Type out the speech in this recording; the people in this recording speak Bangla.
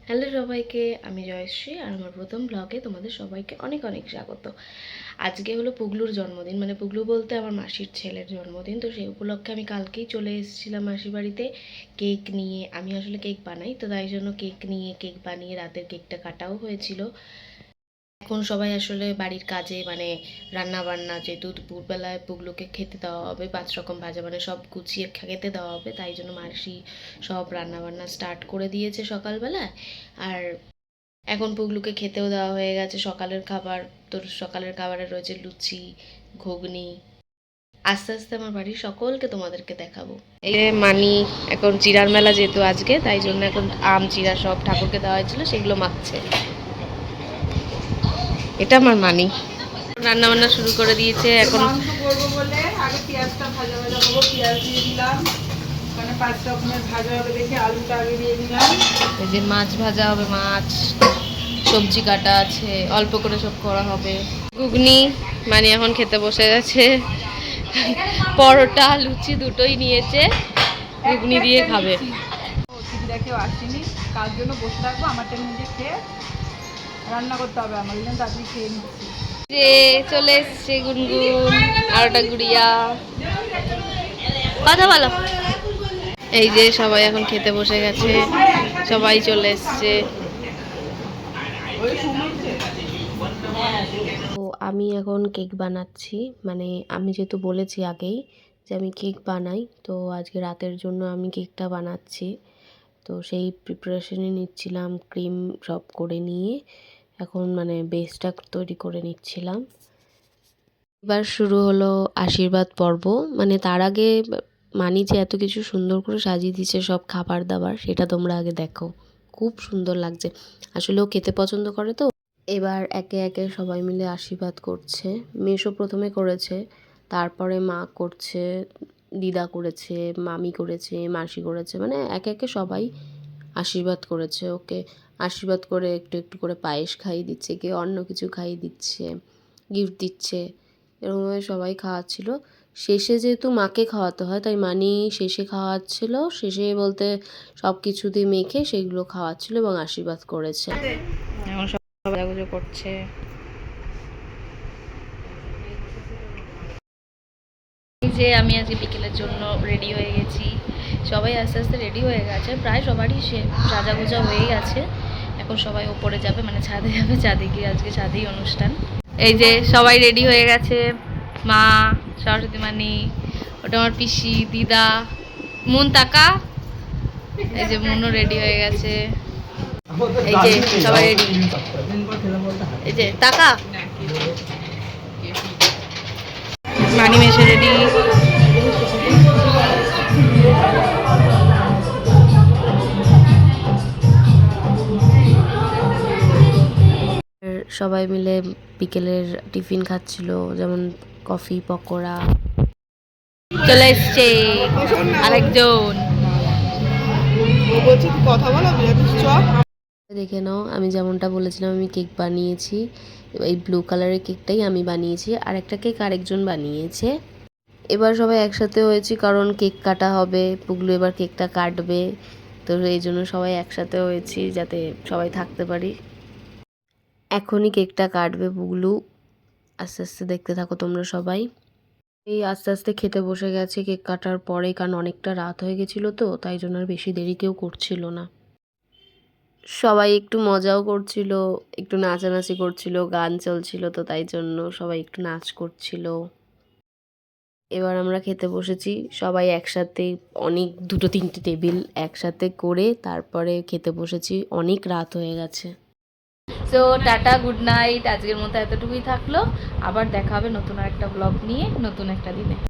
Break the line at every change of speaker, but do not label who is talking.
হ্যালো সবাইকে, আমি জয়শ্রী আর আমার প্রথম ব্লগে তোমাদের সবাইকে অনেক অনেক স্বাগত। আজকে হলো পুগলুর জন্মদিন, মানে পুগলু বলতে আমার মাসির ছেলের জন্মদিন। তো সেই উপলক্ষে আমি কালকেই চলে এসেছিলাম মাসির বাড়িতে কেক নিয়ে। আমি আসলে কেক বানাই, তো তাই জন্য কেক বানিয়ে রাতের কেকটা কাটাও হয়েছিল। এখন সবাই আসলে বাড়ির কাজে মানে রান্না বান্না, যেহেতু দুপুরবেলায় পুগলুকে খেতে দেওয়া হবে 5 রকম ভাজা, মানে সব গুছিয়ে খেতে দেওয়া হবে, তাই জন্য মাসি সব রান্না বান্না স্টার্ট করে দিয়েছে সকালবেলায়। আর এখন পুগলুকে খেতেও দেওয়া হয়ে গেছে সকালের খাবার। তোর সকালের খাবারে রয়েছে লুচি, ঘুগনি। আস্তে আস্তে আমার বাড়ির সকলকে তোমাদেরকে দেখাবো। এই যে মানি এখন চিড়ার মেলা যেহেতু আজকে, তাই জন্য এখন আম চিড়া সব ঠাকুরকে দেওয়া হয়েছিল, সেগুলো মাখছে। এটা আমার মানি রান্না বান্না শুরু করে দিয়েছে। এখন
মাংস করবো বলে আগে পেঁয়াজটা ভাজা ভাজা করবো, পেঁয়াজ দিয়ে দিলাম, মানে 5 রকমের ভাজা হবে দেখে আলুটা আগে দিয়ে দিলাম।
এই যে মাছ ভাজা হবে, মাছ, সবজি কাটা আছে, অল্প করে সব করা হবে। ঘুগনি মানে এখন খেতে বসে গেছে। পরোটা লুচি দুটোই নিয়েছে, ঘুগনি দিয়ে খাবে।
অতিথিরা কেউ আসেনি, কার জন্য বসে থাকবো, আমার টাইম নিজে খেয়ে রান্না করতে হবে, আমার জন্য তাড়াতাড়ি খেয়ে নিচ্ছি।
যে চলে এসছে গুনগুন আর ওটা গুড়িয়া। কথা বলো। এই যে সবাই এখন খেতে বসে গেছে, সবাই চলে এসছে। তো আমি এখন কেক বানাচ্ছি, মানে আমি যেহেতু বলেছি আগেই যে আমি কেক বানাই, তো আজকে রাতের জন্য আমি কেকটা বানাচ্ছি। তো সেই প্রিপারেশনে নিচ্ছিলাম, ক্রিম সব করে নিয়ে এখন মানে বেসটা তৈরি করে নিচ্ছিলাম। এবার শুরু হলো আশীর্বাদ পর্ব। মানে তার আগে মানি যে এত কিছু সুন্দর করে সাজিয়ে দিচ্ছে সব খাবার দাবার, সেটা তোমরা আগে দেখো। খুব সুন্দর লাগছে, আসলে ও খেতে পছন্দ করে তো। এবার একে একে সবাই মিলে আশীর্বাদ করছে। মেসো প্রথমে করেছে, তারপরে মা করছে, দিদা করেছে, মামি করেছে, মাসি করেছে, মানে একে একে সবাই আশীর্বাদ করেছে ওকে। আশীর্বাদ করে একটু একটু করে পায়েস খাইয়ে দিচ্ছে, কেউ অন্য কিছু খাইয়ে দিচ্ছে, গিফট দিচ্ছে, এরকমভাবে সবাই খাওয়াচ্ছিল। শেষে যেহেতু মাকে খাওয়াতে হয়, তাই মানি শেষে খাওয়াচ্ছিল। শেষে বলতে সব কিছু দিয়ে মেখে সেগুলো খাওয়াচ্ছিল এবং আশীর্বাদ করেছে। এখন সব সাজাগুজো করছে। এই যে আমি আজকে বিকেলের জন্য রেডি হয়ে গেছি। সবাই আস্তে আস্তে রেডি হয়ে গেছে, প্রায় সবারই সাজাগোজা হয়ে গেছে। এখন সবাই ওপরে যাবে, মানে ছাদে যাবে, ছাদে গিয়ে আজকে ছাদেই অনুষ্ঠান। এই যে সবাই রেডি হয়ে গেছে, মা, সরস্বতী মানি, ওটা আমার পিসি, দিদা, মুন তাকা। এই যে মুনও রেডি হয়ে গেছে। এই যে সবাই রেডি, এই যে তাকা, মানি মেশে রেডি। সবাই মিলে বিকেলের টিফিন খাচ্ছিল, যেমন কফি, পকোড়া। চলে এসছে আরেকজন। দেখে নাও, আমি যেমনটা বলেছিলাম আমি কেক বানিয়েছি। এই ব্লু কালারের কেকটাই আমি বানিয়েছি, আর একটা কেক আরেকজন বানিয়েছে। এবার সবাই একসাথে হয়েছি কারণ কেক কাটা হবে, পুগলু এবার কেকটা কাটবে, তো এই জন্য সবাই একসাথে হয়েছি যাতে সবাই থাকতে পারি। এখনই কেকটা কাটবে পুগলু, আস্তে আস্তে দেখতে থাকো তোমরা সবাই। এই আস্তে আস্তে খেতে বসে গেছে কেক কাটার পরে, কারণ অনেকটা রাত হয়ে গেছিলো তো, তাই জন্য আর বেশি দেরি কেউ করছিল না। সবাই একটু মজাও করছিল, একটু নাচানাচি করছিল, গান চলছিল, তো তাই জন্য সবাই একটু নাচ করছিল। এবার আমরা খেতে বসেছি সবাই একসাথে, অনেক 2-3টে টেবিল একসাথে করে তারপরে খেতে বসেছি, অনেক রাত হয়ে গেছে। সো টাটা, গুড নাইট, আজকের মতো এতটুকুই থাকলো। আবার দেখা হবে নতুন একটা ব্লগ নিয়ে নতুন একটা দিনে।